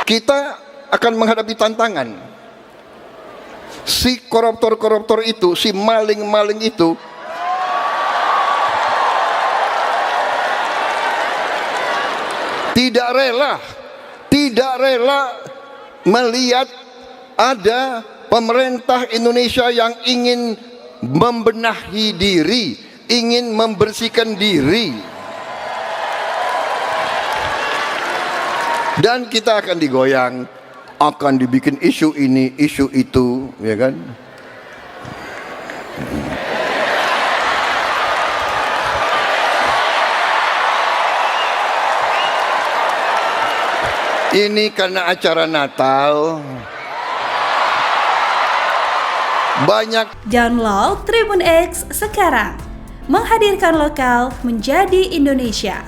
Kita akan menghadapi tantangan. Si koruptor-koruptor itu, si maling-maling itu tidak rela melihat ada pemerintah Indonesia yang ingin membenahi diri, ingin membersihkan diri. Dan kita akan digoyang, akan dibikin isu ini, isu itu, ya kan? Ini karena acara Natal. Banyak. Download Tribun X sekarang. Menghadirkan lokal menjadi Indonesia.